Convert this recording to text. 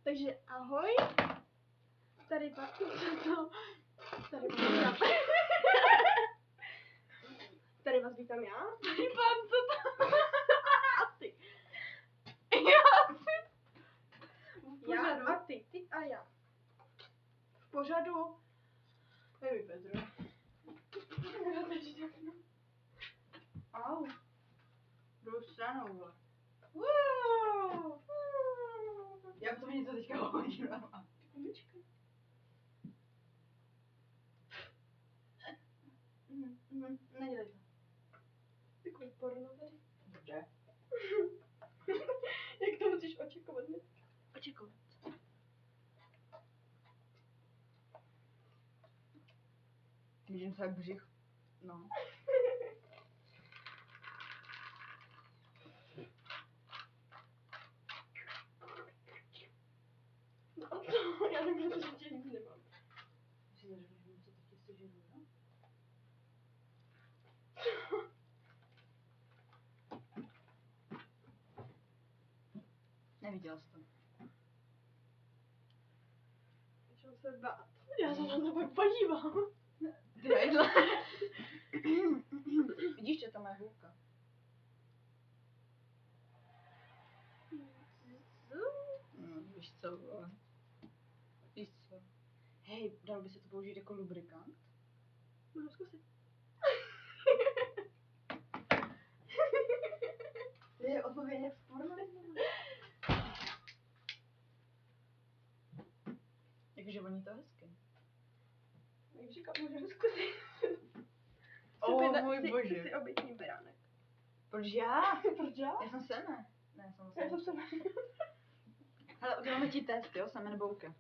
Takže ahoj. Tady pak, co to? Tady vás vítám. Tady vás vítám já. Tady pán, co to? A ty. Já a ty. Ty a já. V pořadu. Nevím, Pedro. Au. Druhou stranou, vole. Jak to něco teďka hodím? Kumička. Nedělej to. Takový porno tady. Dobře. Jak to musíš očekovat, ne? Očekovat. Vidím se jak břich. No. No a co? Já nevím, že tě nic nemám. Si zařekneš mi, co teď si žiju, no? Neviděla jsi to. Začal se bát. Já se na to pak podívám. Ty hajzle. Vidíš, že tam je hůlka? Víš co, vole. Víš co? Hej, dalo by se to použít jako lubrikant? Můžu zkusit. Je odpověď jak v porno. Jakože voní to hezky. Jak říkám, můžu zkusit. Můj bože. Ty jsi obětní beránek. Proč já? Proč já? Já jsem seme. Ne, Já jsem se Hele, uděláme ti test, jo, seme nebo bouka.